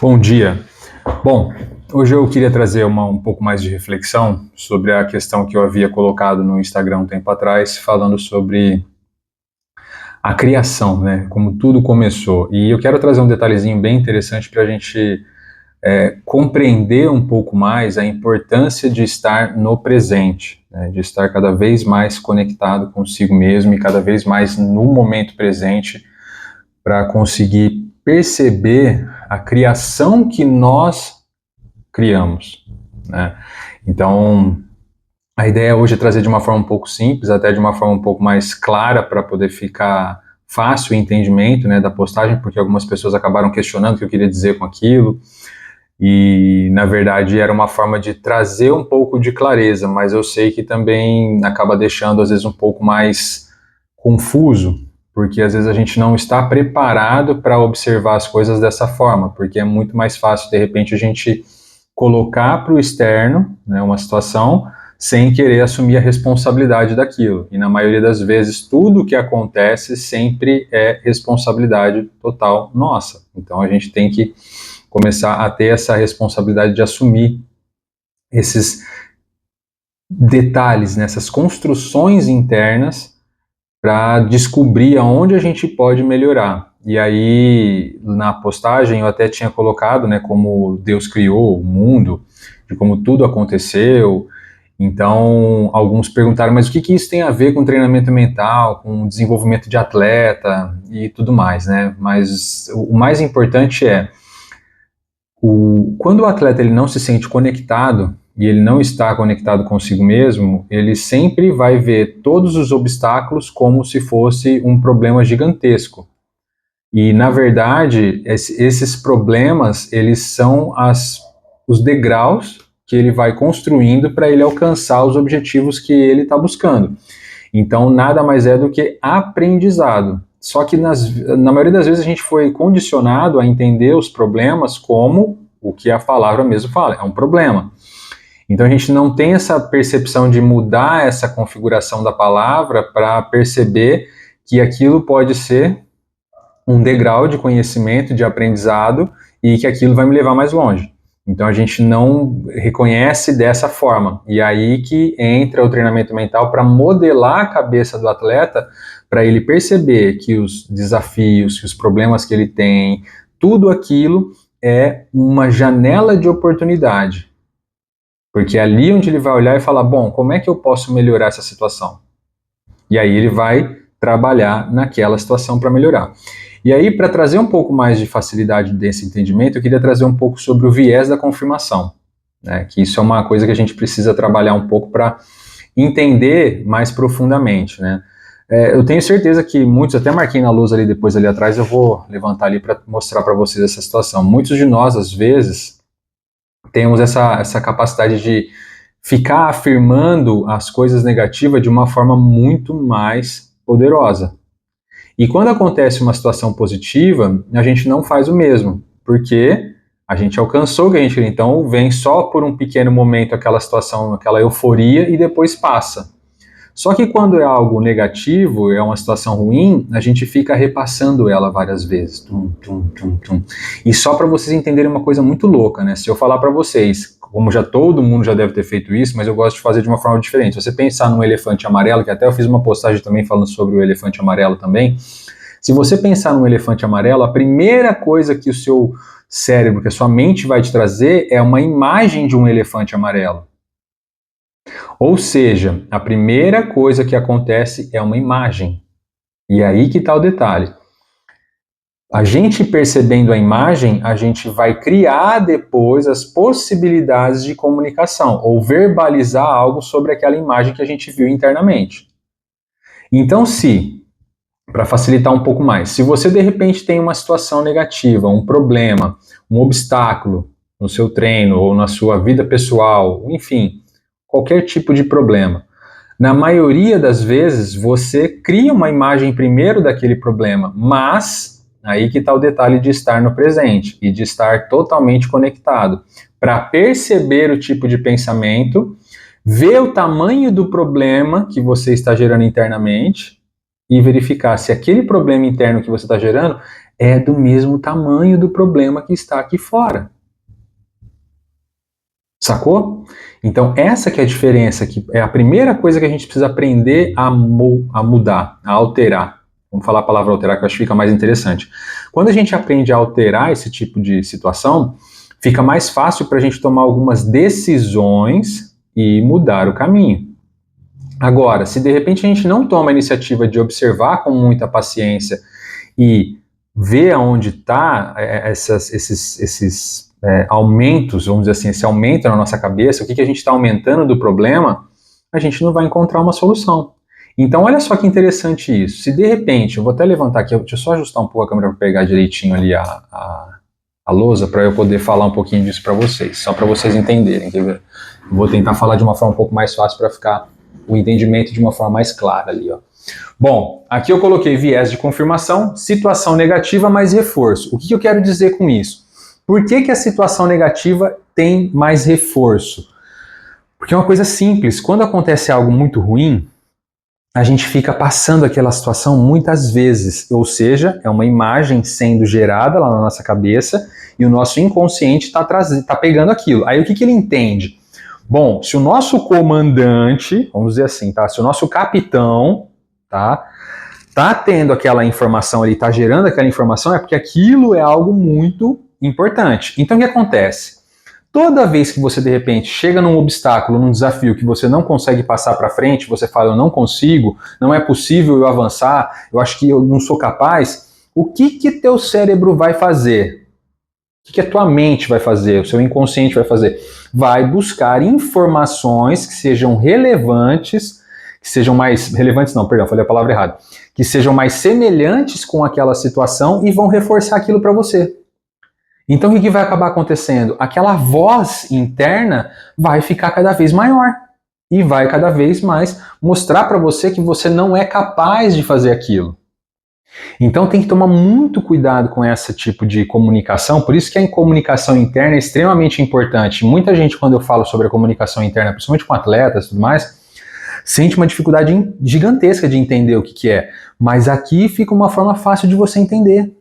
Bom dia. Bom, hoje eu queria trazer um pouco mais de reflexão sobre a questão que eu havia colocado no Instagram um tempo atrás, falando sobre a criação, né? Como tudo começou. E eu quero trazer um detalhezinho bem interessante para a gente compreender um pouco mais a importância de estar no presente, né? De estar cada vez mais conectado consigo mesmo e cada vez mais no momento presente para conseguir perceber a criação que nós criamos, né? Então, a ideia hoje é trazer de uma forma um pouco simples, até de uma forma um pouco mais clara para poder ficar fácil o entendimento, né, da postagem, porque algumas pessoas acabaram questionando o que eu queria dizer com aquilo, e na verdade era uma forma de trazer um pouco de clareza, mas eu sei que também acaba deixando às vezes um pouco mais confuso, porque às vezes a gente não está preparado para observar as coisas dessa forma, porque é muito mais fácil de repente a gente colocar para o externo, né, uma situação sem querer assumir a responsabilidade daquilo. E na maioria das vezes, tudo o que acontece sempre é responsabilidade total nossa. Então a gente tem que começar a ter essa responsabilidade de assumir esses detalhes, nessas construções internas para descobrir aonde a gente pode melhorar. E aí, na postagem, eu até tinha colocado, né, como Deus criou o mundo, de como tudo aconteceu. Então, alguns perguntaram, mas o que isso tem a ver com treinamento mental, com desenvolvimento de atleta e tudo mais, né? Mas o mais importante é, quando o atleta ele não se sente conectado, e ele não está conectado consigo mesmo, ele sempre vai ver todos os obstáculos como se fosse um problema gigantesco. E, na verdade, esses problemas, eles são os degraus que ele vai construindo para ele alcançar os objetivos que ele está buscando. Então, nada mais é do que aprendizado. Só que na maioria das vezes a gente foi condicionado a entender os problemas como o que a palavra mesmo fala, é um problema. Então a gente não tem essa percepção de mudar essa configuração da palavra para perceber que aquilo pode ser um degrau de conhecimento, de aprendizado, e que aquilo vai me levar mais longe. Então a gente não reconhece dessa forma. E aí que entra o treinamento mental para modelar a cabeça do atleta, para ele perceber que os desafios, que os problemas que ele tem, tudo aquilo é uma janela de oportunidade. Porque é ali onde ele vai olhar e falar, bom, como é que eu posso melhorar essa situação? E aí ele vai trabalhar naquela situação para melhorar. E aí, para trazer um pouco mais de facilidade desse entendimento, eu queria trazer um pouco sobre o viés da confirmação, né? Que isso é uma coisa que a gente precisa trabalhar um pouco para entender mais profundamente, né? Eu tenho certeza que muitos, até marquei na lousa ali depois ali atrás, eu vou levantar ali para mostrar para vocês essa situação. Muitos de nós, às vezes, temos essa capacidade de ficar afirmando as coisas negativas de uma forma muito mais poderosa. E quando acontece uma situação positiva, a gente não faz o mesmo, porque a gente alcançou o que a gente queria. Então vem só por um pequeno momento aquela situação, aquela euforia e depois passa. Só que quando é algo negativo, é uma situação ruim, a gente fica repassando ela várias vezes. Tum, tum, tum, tum. E só para vocês entenderem uma coisa muito louca, né? Se eu falar para vocês, como já todo mundo já deve ter feito isso, mas eu gosto de fazer de uma forma diferente. Se você pensar num elefante amarelo, que até eu fiz uma postagem também falando sobre o elefante amarelo também. Se você pensar num elefante amarelo, a primeira coisa que o seu cérebro, que a sua mente vai te trazer é uma imagem de um elefante amarelo. Ou seja, a primeira coisa que acontece é uma imagem. E aí que está o detalhe. A gente percebendo a imagem, a gente vai criar depois as possibilidades de comunicação, ou verbalizar algo sobre aquela imagem que a gente viu internamente. Então, para facilitar um pouco mais, se você de repente tem uma situação negativa, um problema, um obstáculo no seu treino ou na sua vida pessoal, enfim, qualquer tipo de problema. Na maioria das vezes, você cria uma imagem primeiro daquele problema, mas aí que está o detalhe de estar no presente e de estar totalmente conectado, para perceber o tipo de pensamento, ver o tamanho do problema que você está gerando internamente e verificar se aquele problema interno que você está gerando é do mesmo tamanho do problema que está aqui fora. Sacou? Então essa que é a diferença, que é a primeira coisa que a gente precisa aprender a mudar, a alterar. Vamos falar a palavra alterar, que eu acho que fica mais interessante. Quando a gente aprende a alterar esse tipo de situação, fica mais fácil para a gente tomar algumas decisões e mudar o caminho. Agora, se de repente a gente não toma a iniciativa de observar com muita paciência e ver aonde está esses aumentos, vamos dizer assim, esse aumento na nossa cabeça, o que a gente está aumentando do problema, a gente não vai encontrar uma solução. Então, olha só que interessante isso. Se de repente, eu vou até levantar aqui, deixa eu só ajustar um pouco a câmera para pegar direitinho ali a lousa, para eu poder falar um pouquinho disso para vocês, só para vocês entenderem. Vou tentar falar de uma forma um pouco mais fácil para ficar o entendimento de uma forma mais clara ali, ó. Bom, aqui eu coloquei viés de confirmação, situação negativa mais reforço. O que eu quero dizer com isso? Por que a situação negativa tem mais reforço? Porque é uma coisa simples. Quando acontece algo muito ruim, a gente fica passando aquela situação muitas vezes. Ou seja, é uma imagem sendo gerada lá na nossa cabeça e o nosso inconsciente está pegando aquilo. Aí o que ele entende? Bom, se o nosso comandante, vamos dizer assim, tá? Se o nosso capitão, tá tendo aquela informação ali, tá gerando aquela informação, é porque aquilo é algo muito importante. Então o que acontece? Toda vez que você de repente chega num obstáculo, num desafio que você não consegue passar para frente, você fala, eu não consigo, não é possível eu avançar, eu acho que eu não sou capaz, o que teu cérebro vai fazer? O que a tua mente vai fazer? O seu inconsciente vai fazer? Vai buscar informações que sejam relevantes, que sejam mais relevantes, não, perdão, falei a palavra errada, que sejam mais semelhantes com aquela situação e vão reforçar aquilo para você. Então o que vai acabar acontecendo? Aquela voz interna vai ficar cada vez maior e vai cada vez mais mostrar para você que você não é capaz de fazer aquilo. Então tem que tomar muito cuidado com esse tipo de comunicação, por isso que a comunicação interna é extremamente importante. Muita gente, quando eu falo sobre a comunicação interna, principalmente com atletas e tudo mais, sente uma dificuldade gigantesca de entender o que é. Mas aqui fica uma forma fácil de você entender.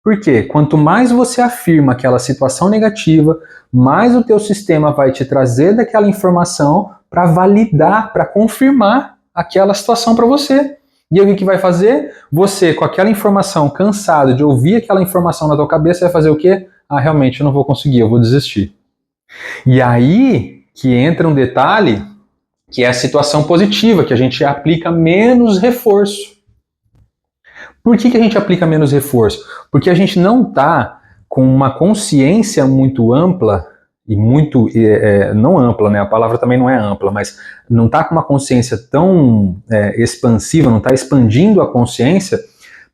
Por quê? Quanto mais você afirma aquela situação negativa, mais o teu sistema vai te trazer daquela informação para validar, para confirmar aquela situação para você. E aí o que vai fazer? Você, com aquela informação, cansado de ouvir aquela informação na tua cabeça, vai fazer o quê? Ah, realmente eu não vou conseguir, eu vou desistir. E aí que entra um detalhe, que é a situação positiva, que a gente aplica menos reforço. Por que a gente aplica menos reforço? Porque a gente não está com uma consciência muito ampla, e muito, não ampla, né? A palavra também não é ampla, mas não está com uma consciência tão expansiva, não está expandindo a consciência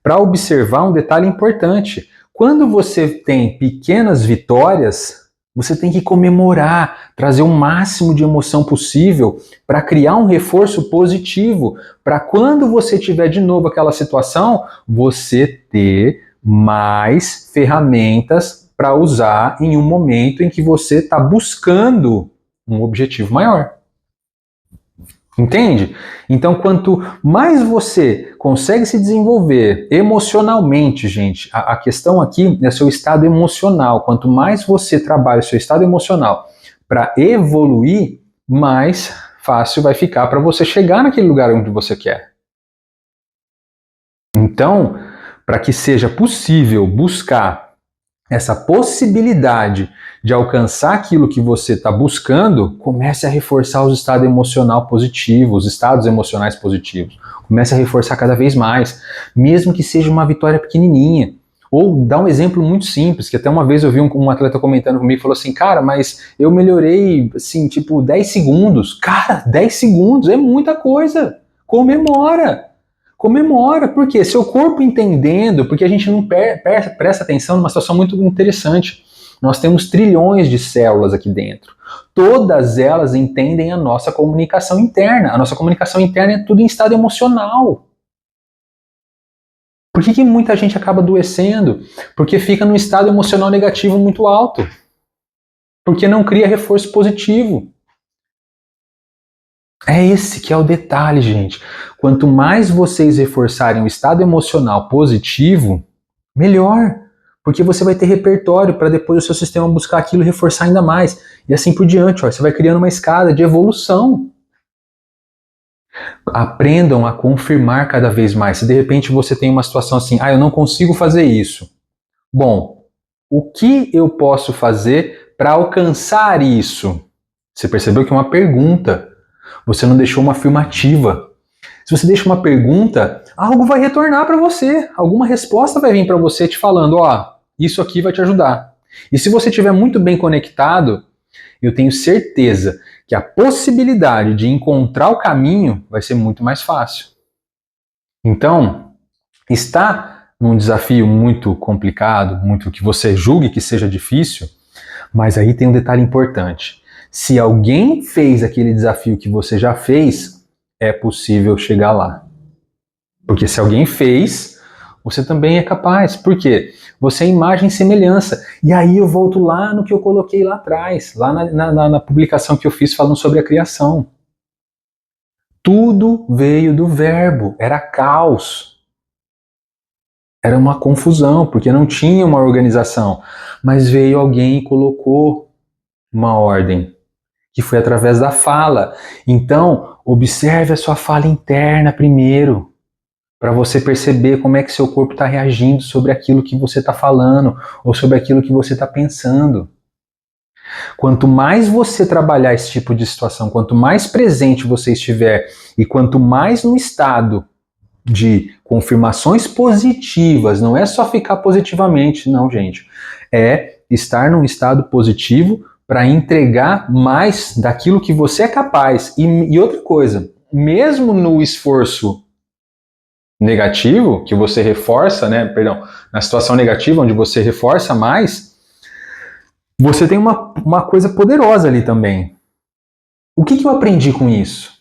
para observar um detalhe importante. Quando você tem pequenas vitórias, você tem que comemorar, trazer o máximo de emoção possível para criar um reforço positivo, para quando você tiver de novo aquela situação, você ter mais ferramentas para usar em um momento em que você está buscando um objetivo maior. Entende? Então, quanto mais você consegue se desenvolver emocionalmente, gente, a questão aqui é seu estado emocional. Quanto mais você trabalha o seu estado emocional para evoluir, mais fácil vai ficar para você chegar naquele lugar onde você quer. Então, para que seja possível buscar essa possibilidade de alcançar aquilo que você está buscando, comece a reforçar os estados emocionais positivos, os estados emocionais positivos. Comece a reforçar cada vez mais, mesmo que seja uma vitória pequenininha. Ou dá um exemplo muito simples, que até uma vez eu vi um atleta comentando comigo, falou assim, cara, mas eu melhorei, assim, tipo, 10 segundos. Cara, 10 segundos é muita coisa. Comemora! Comemora, porque seu corpo entendendo, porque a gente não presta atenção numa situação muito interessante. Nós temos trilhões de células aqui dentro. Todas elas entendem a nossa comunicação interna. A nossa comunicação interna é tudo em estado emocional. Por que muita gente acaba adoecendo? Porque fica num estado emocional negativo muito alto. Porque não cria reforço positivo. É esse que é o detalhe, gente. Quanto mais vocês reforçarem o estado emocional positivo, melhor. Porque você vai ter repertório para depois o seu sistema buscar aquilo e reforçar ainda mais. E assim por diante, ó, você vai criando uma escada de evolução. Aprendam a confirmar cada vez mais. Se de repente você tem uma situação assim, eu não consigo fazer isso. Bom, o que eu posso fazer para alcançar isso? Você percebeu que é uma pergunta. Você não deixou uma afirmativa. Se você deixa uma pergunta, algo vai retornar para você. Alguma resposta vai vir para você te falando, isso aqui vai te ajudar. E se você estiver muito bem conectado, eu tenho certeza que a possibilidade de encontrar o caminho vai ser muito mais fácil. Então, está num desafio muito complicado, muito que você julgue que seja difícil, mas aí tem um detalhe importante. Se alguém fez aquele desafio que você já fez, é possível chegar lá. Porque se alguém fez, você também é capaz. Por quê? Você é imagem e semelhança. E aí eu volto lá no que eu coloquei lá atrás, lá na publicação que eu fiz falando sobre a criação. Tudo veio do verbo, era caos. Era uma confusão, porque não tinha uma organização. Mas veio alguém e colocou uma ordem, que foi através da fala. Então, observe a sua fala interna primeiro, para você perceber como é que seu corpo está reagindo sobre aquilo que você está falando ou sobre aquilo que você está pensando. Quanto mais você trabalhar esse tipo de situação, quanto mais presente você estiver e quanto mais no estado de confirmações positivas, não é só ficar positivamente, não, gente. É estar num estado positivo para entregar mais daquilo que você é capaz. E outra coisa, mesmo no esforço negativo, que você reforça, na situação negativa, onde você reforça mais, você tem uma coisa poderosa ali também. O que eu aprendi com isso?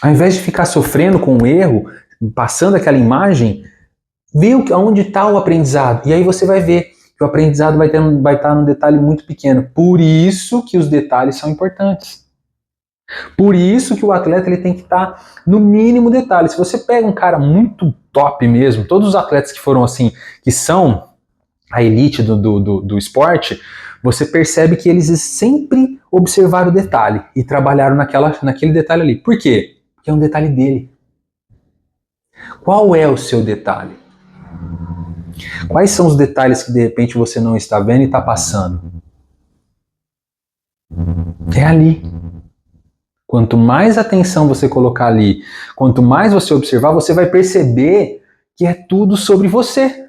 Ao invés de ficar sofrendo com o erro, passando aquela imagem, vê onde está o aprendizado. E aí você vai ver que o aprendizado vai estar num detalhe muito pequeno. Por isso que os detalhes são importantes. Por isso que o atleta ele tem que estar no mínimo detalhe. Se você pega um cara muito top mesmo, todos os atletas que foram assim, que são a elite do esporte, você percebe que eles sempre observaram o detalhe e trabalharam naquele detalhe ali. Por quê? Porque é um detalhe dele. Qual é o seu detalhe? Quais são os detalhes que de repente você não está vendo e está passando? É ali. Quanto mais atenção você colocar ali, quanto mais você observar, você vai perceber que é tudo sobre você.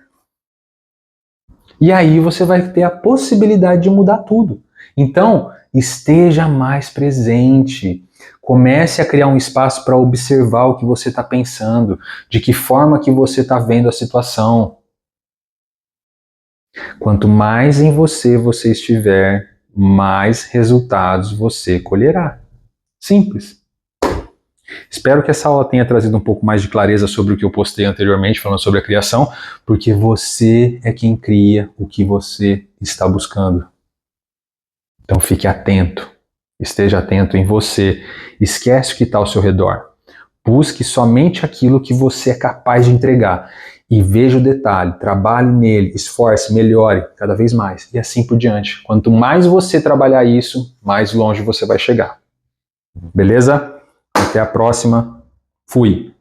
E aí você vai ter a possibilidade de mudar tudo. Então, esteja mais presente. Comece a criar um espaço para observar o que você está pensando, de que forma que você está vendo a situação. Quanto mais em você estiver, mais resultados você colherá. Simples. Espero que essa aula tenha trazido um pouco mais de clareza sobre o que eu postei anteriormente, falando sobre a criação, porque você é quem cria o que você está buscando. Então fique atento, esteja atento em você, esquece o que está ao seu redor. Busque somente aquilo que você é capaz de entregar e veja o detalhe, trabalhe nele, esforce, melhore cada vez mais e assim por diante. Quanto mais você trabalhar isso, mais longe você vai chegar. Beleza? Até a próxima. Fui!